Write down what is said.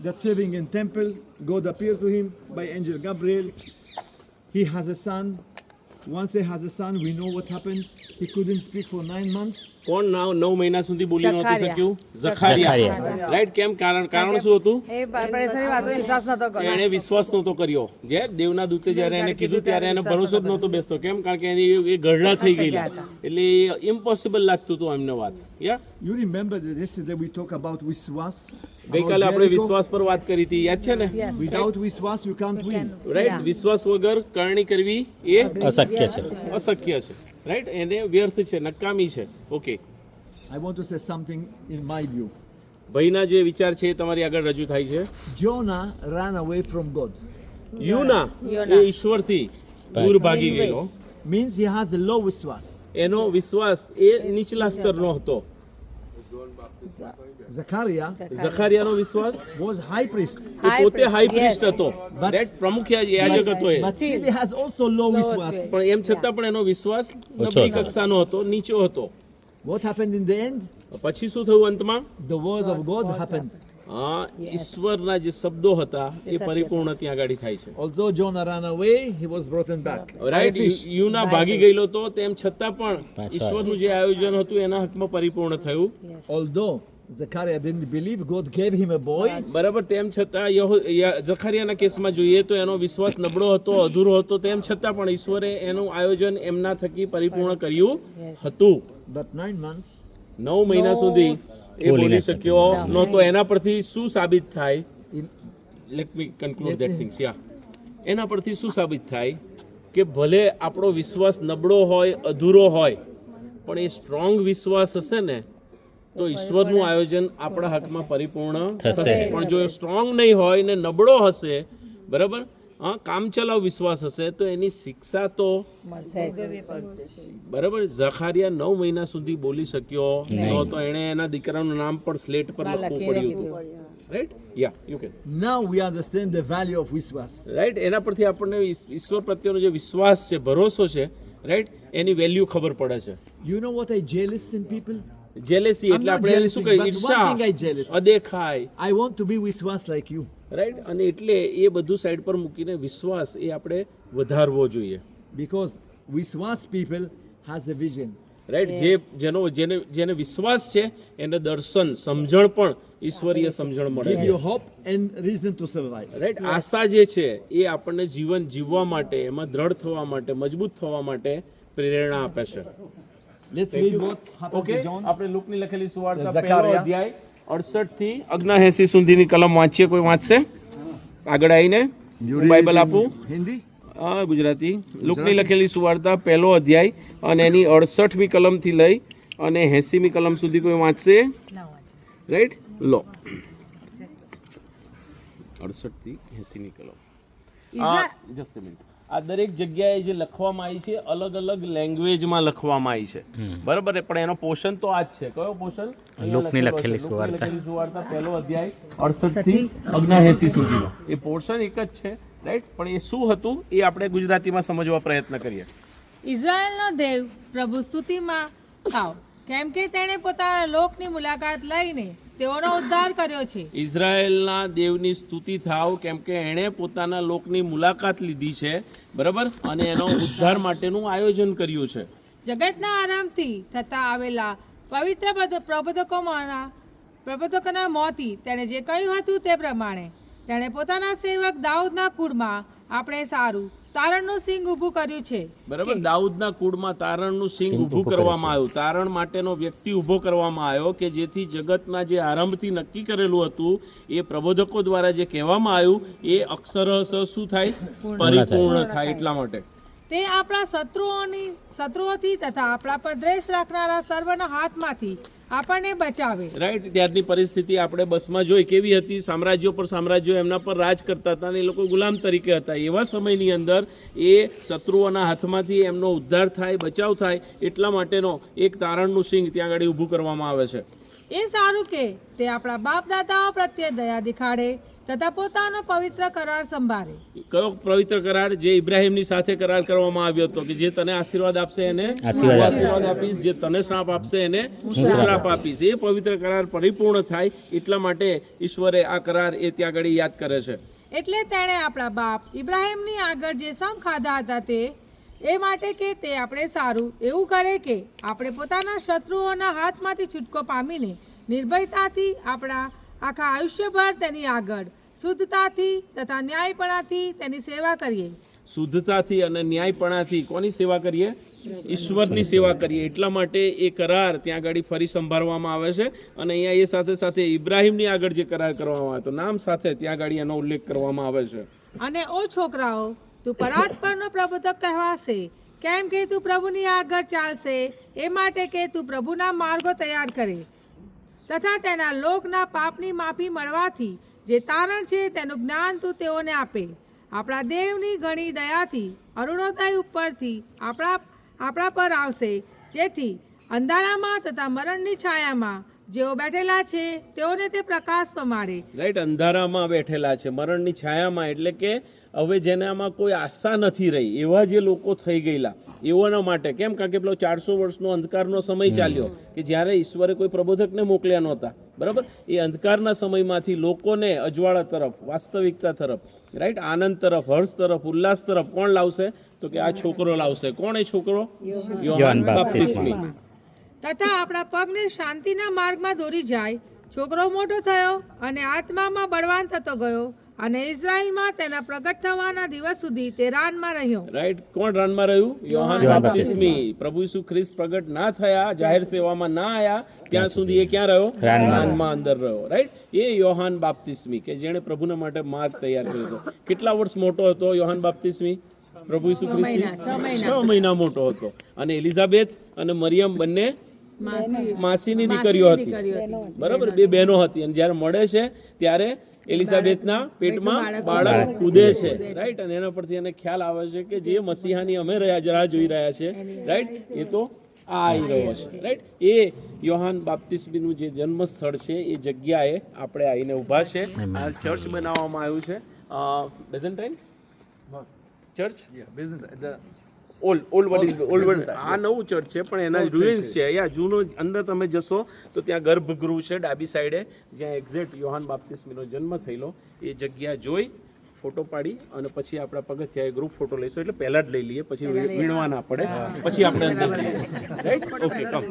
that's living in temple. God appeared to him by angel Gabriel. He has a son. Once he has a son, we know what happened. He couldn't speak for 9 months. કોણ 9 મહિના સુધી બોલી નહોતું શક્યું? ઝખારિયા. Right, કેમ? કારણ શું હતું? એણે વિશ્વાસ નહોતો કર્યો. જે દેવના દૂતે જ્યારે એને કીધું ત્યારે એને ભરોસો જ નહોતો બેસતો. કેમ? કારણ કે એની એ ગરડા થઈ ગયેલા, એટલે ઇમ્પોસિબલ લાગતું હતું એમને વાત. You remember that yesterday we talked about વિશ્વાસ? ગઈકાલે આપણે વિશ્વાસ પર વાત કરી હતી, યાદ છે ને? Without વિશ્વાસ you can't win. રાઈટ, વિશ્વાસ વગર કરણી કરવી એ અશક્ય છે. રાઈટ, એને વ્યર્થ છે, નકામી છે. Okay, I want to say something in my view. ભાઈના જે વિચાર છે એ તમારી આગળ રજૂ થાય છે. Jonah ran away from God. યુના એ ઈશ્વરથી દૂર ભાગી ગયો. Means he has a low વિશ્વાસ. એનો વિશ્વાસ એ નીચલા સ્તરનો હતો. ઝખારિયાનો વિશ્વાસ was high priest. એ પોતે હાઈ પ્રીસ્ટ હતો, પ્રમુખ યાજક હતો એ. But still he has also low વિશ્વાસ. પણ એમ છતાં પણ એનો વિશ્વાસ નબળી કક્ષાનો હતો, નીચો હતો. What happened in the end? પછી શું થયું અંતમાં? The word of God happened. ઈશ્વરના જે શબ્દો હતા એ પરિપૂર્ણ ત્યાં આગળ થાય છે. Although Jonah ran away, he was brought back. Right, યુના ભાગી ગયેલો તો તેમ છતાં પણ ઈશ્વરનું જે આયોજન હતું એના હકમાં પરિપૂર્ણ થયું. Although Zechariah didn't believe, God gave him a boy. બરાબર, તેમ છતાં ઝખારિયાના કેસમાં જોઈએ તો એનો વિશ્વાસ નબળો હતો, અધૂરો હતો. તેમ છતાં પણ ઈશ્વરે એનું આયોજન એમના થકી પરિપૂર્ણ કર્યું હતું. But 9 months, 9 મહિના સુધી એ બોલી શક્યો નહોતો. એના પરથી શું સાબિત થાય? Let me conclude that things. એના પરથી શું સાબિત થાય કે ભલે આપણો વિશ્વાસ નબળો હોય, અધૂરો હોય, પણ એ સ્ટ્રોંગ વિશ્વાસ હશે ને તો ઈશ્વરનું આયોજન આપણા હકમાં પરિપૂર્ણ થશે. પણ જો સ્ટ્રોંગ નહીં હોય ને નબળો હશે, બરાબર, કામચલાઉ વિશ્વાસ હશે તો એની શિક્ષા તો બરાબર. ઝખારિયા 9 મહિના સુધી બોલી શક્યો નહોતો. એણે એના દીકરાનું નામ પણ સ્લેટ પર લખવું પડ્યું હતું. Right, yeah you can. now we understand the value of વિશ્વાસ. રાઈટ, એના પરથી આપણને ઈશ્વર પ્રત્યેનો જે વિશ્વાસ છે, ભરોસો છે, રાઈટ, એની વેલ્યુ ખબર પડે છે. You know what I jealous in people? Jealousy એટલે આપણે શું કહીએ? ઈર્ષા, અદેખાય. I want to be વિશ્વાસ like you. રાઈટ, અને એટલે એ બધું સાઈડ પર મૂકીને વિશ્વાસ એ આપણે વધારવો જોઈએ. Because વિશ્વાસ people has a vision. Right, જેને વિશ્વાસ છે એને દર્શન, સમજણ પણ ઈશ્વરીય સમજણ મળે Give છે. you hope and reason to survive. Right, આશા જે છે એ આપણને જીવન જીવવા માટે, એમાં દ્રઢ થવા માટે, મજબૂત થવા માટે પ્રેરણા આપે છે. Let's read what happened okay, to John. આપણે લુકની લખેલી સુવાર્તા ઝકારિયા. પહેલો અધ્યાય 68 થી 79 સુધીની કલમ વાંચીએ. કોઈ વાંચશે? આગળ આવીને હું બાઇબલ આપું. Hindi? ગુજરાતી. લુકની લખેલી સુવાર્તા પહેલો અધ્યાય અને એની 68મી કલમથી લઈ અને 80મી કલમ સુધી કોઈ વાંચશે? રાઈટ, લો 68 થી 80મી કલમ. Just a minute. આ દરેક જગ્યાએ જે લખવામાં આવી છે અલગ અલગ લેંગ્વેજમાં લખવામાં આવી છે, બરાબર, પણ એનો પોર્શન તો આ જ છે. કયો પોર્શન? લુકની લખેલી સુવાર્તા પહેલો અધ્યાય 68 થી 79 સુધીનો એ પોર્શન એક જ છે. રાઈટ, પણ એ શું હતું એ આપણે ગુજરાતીમાં સમજવા પ્રયત્ન કરીએ. ઇઝરાયલનો દેવ પ્રભુ સ્તુતિમાં થાવ, કેમ કે તેણે પોતાના લોકની મુલાકાત લઈને તેઓનો ઉદ્ધાર કર્યો છે. ઇઝરાયલના દેવની સ્તુતિ થાવ, કેમ કે એણે પોતાના લોકની મુલાકાત લીધી છે, બરાબર, અને એનો ઉદ્ધાર માટેનું આયોજન કર્યું છે. જગતના આરંભથી થતા આવેલા પવિત્ર પ્રબોધકોના મોતી તેણે જે કહ્યું હતું તે પ્રમાણે તેણે પોતાના સેવક દાઉદના કુળમાં આપણે સારું તારણનું સિંગ ઊભું કર્યું છે. બરાબર, દાઉદના કુળમાં તારણનું સિંગ ઊભું કરવામાં આવ્યું. તારણ માટેનો વ્યક્તિ ઊભો કરવામાં આવ્યો કે જેથી જગતના જે આરંભથી નક્કી કરેલું હતું એ પ્રબોધકો દ્વારા જે કહેવામાં આવ્યું એ અક્ષરશઃ શું થાય? પરિપૂર્ણ થાય. એટલા માટે તે આપણા શત્રુઓથી તથા આપણા પર દ્વેષ રાખનારા સર્વના હાથમાંથી આપણને બચાવે. રાઈટ, ત્યારની પરિસ્થિતિ આપણે બસમાં જોઈ કેવી હતી. સામ્રાજ્યો પર સામ્રાજ્યો એમના પર રાજ કરતા હતા અને એ લોકો ગુલામ તરીકે હતા. એવા સમયની અંદર એ શત્રુઓના હાથમાંથી એમનો ઉદ્ધાર થાય, બચાવ થાય, એટલા માટેનો એક તારણનું સિંગ ત્યાં આગળ ઊભું કરવામાં આવે છે. એ સારું કે તે આપણા બાપ દાદાઓ પ્રત્યે દયા દેખાડે તથા પોતાનો પવિત્ર કરાર સંભાળે. કયો પવિત્ર કરાર? જે ઇબ્રાહિમની સાથે કરાર કરવામાં આવ્યો હતો કે જે તને આશીર્વાદ આપશે એને આશીર્વાદ આપીશ, જે તને શ્રાપ આપશે એને હું શ્રાપ આપીશ. એ પવિત્ર કરાર પરિપૂર્ણ થાય એટલા માટે ઈશ્વરે આ કરાર એ ત્યાં આગળ યાદ કરે છે. એટલે તેણે આપણા બાપ ઇબ્રાહિમની આગળ જે સમ ખાધા હતા તે એ માટે કે તે આપણે સારું એવું કરે કે આપણે પોતાના શત્રુઓના હાથમાંથી છૂટકો પામીને નિર્ભયતાથી આપણા આખા આયુષ્યભર તેની આગળ શુદ્ધતાથી તથા ન્યાયપણાથી તેની સેવા કરીએ. શુદ્ધતાથી અને ન્યાયપણાથી કોની સેવા કરીએ? ઈશ્વરની સેવા કરીએ. એટલા માટે એ કરાર ત્યાં આગળ ફરી સંભાળવામાં આવે છે. અને અહીંયા એ સાથે સાથે ઇબ્રાહિમની આગળ જે કરાર કરવામાં આવે તો નામ સાથે ત્યાં આગળ એનો ઉલ્લેખ કરવામાં આવે છે. અને ઓ છોકરાઓ, તું પરાત પરનો પ્રબોધક કહેવાશે, કેમ કે તું પ્રભુની આગળ ચાલશે એ માટે કે તું પ્રભુના માર્ગો તૈયાર કરે તથા તેના લોકના પાપની માફી મળવાથી જે તારણ છે તેનું જ્ઞાન તું તેઓને આપે. આપણા દેવની ઘણી દયાથી અરુણોદય ઉપરથી આપણા પર આવશે, જેથી અંધારામાં તથા મરણની છાયામાં જેઓ બેઠેલા છે તેઓને તે પ્રકાશ પમાડે. રાઈટ, અંધારામાં બેઠેલા છે, મરણની છાયામાં, એટલે કે હવે જેનામાં કોઈ આશા નથી રહી એવા જે લોકો થઈ ગયેલા એઓના માટે. કેમ? કારણ કે પેલો 400 વર્ષનો અંધકારનો સમય ચાલ્યો કે જ્યારે ઈશ્વરે કોઈ પ્રબોધકને મોકલ્યા નહોતા, બરાબર? એ અંધકારના સમયમાંથી લોકોને અજવાળા તરફ, વાસ્તવિકતા તરફ, રાઈટ, આનંદ તરફ, હર્ષ તરફ, ઉલ્લાસ તરફ કોણ લાવશે? તો કે આ છોકરો લાવશે. કોણ એ છોકરો? યોહાન બાપ્તિસ્મી. તથા આપણા પગને શાંતિના માર્ગમાં દોરી જાય. છોકરો મોટો થયો અને આત્મામાં બળવાન થતો ગયો અને ઇઝરાયલમાં તેના પ્રગટ થવાના દિવસ સુધી તે રાનમાં રહ્યો. રાઈટ, કોણ રાનમાં રહ્યું? યોહાન બાપ્તિસ્મી. પ્રભુ ઈસુ ખ્રિસ્ત પ્રગટ ના થયા, જાહેર સેવામાં ના આયા ત્યાં સુધી એ ક્યાં રહ્યો? રાનમાં અંદર રહ્યો. રાઈટ, એ યોહાન બાપ્તિસ્મી કે જેણે પ્રભુના માટે માર્ગ તૈયાર કર્યો હતો. કેટલા વર્ષ મોટો હતો યોહાન બાપ્તિસ્મી? પ્રભુ ઈસુ ખ્રિસ્ત 6 મહિના મોટો હતો. અને એલિઝાબેથ અને મરિયમ બંને માસીની દીકરીઓ હતી, બરાબર? 2 બહેનો હતી. અને જ્યારે મળે છે ત્યારે એલિઝાબેથના પેટમાં બાળક કૂદે છે, રાઈટ. અને એના પરથી એને ખ્યાલ આવે છે કે જે મસીહાની અમે રાહ જોઈ રહ્યા છે, રાઈટ, એ તો આ આવી રહ્યો છે, રાઈટ. એ યોહાન બાપ્તિસ્મીનું જે જન્મ સ્થળ છે એ જગ્યાએ આપણે આવીને ઊભા છે. આ ચર્ચ બનાવવામાં આવ્યું છે, બેઝન્ટાઇન ચર્ચ, ઓલ્ડ આ નવું ચર્ચ છે પણ એના રૂઇન્સ છે. યા જૂનો અંદર તમે જશો તો ત્યાં ગર્ભગૃહ છે ડાબી સાઈડે, જ્યાં એક્ઝેક્ટ યોહાન બાપ્તિસ્મીનો જન્મ થયેલો એ જગ્યા જોઈ ફોટો પાડી અને પછી આપણા પગથિયા ગ્રુપ ફોટો લઈશું. એટલે પહેલા જ લઈ લઈએ, પછી વીણવા ના પડે, પછી આપણે અંદર જઈએ. રાઈટ, ઓકે, કમ.